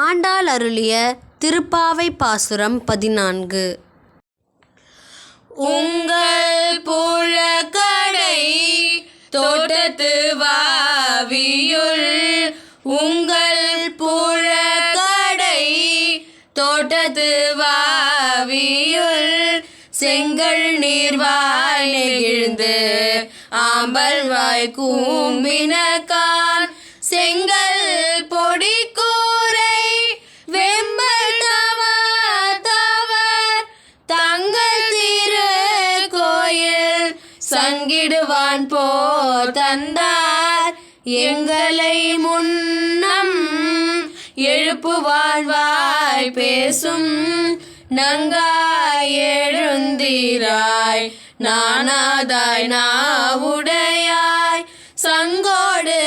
ஆண்டாள் அருளிய திருப்பாவை பாசுரம் 14. உங்கள் புழக்கடை தோட்டத்து வாவியுள், உங்கள் புழக்கடை தோட்டத்து வாவியுள், செங்கல் நீர்வாய் நெகிழ்ந்து ஆம்பல் வாய் கூம்பினகான், செங்கல் பொடி கூரை வெம்பல் தவர் தங்கள் திரு கோயில் சங்கிடுவான் போ தந்தார், எங்களை முன்னம் எழுப்புவான் வாய் பேசும் நங்காய் எழுந்திராய் நானாதாய் நாவுடையாய் சங்கோடு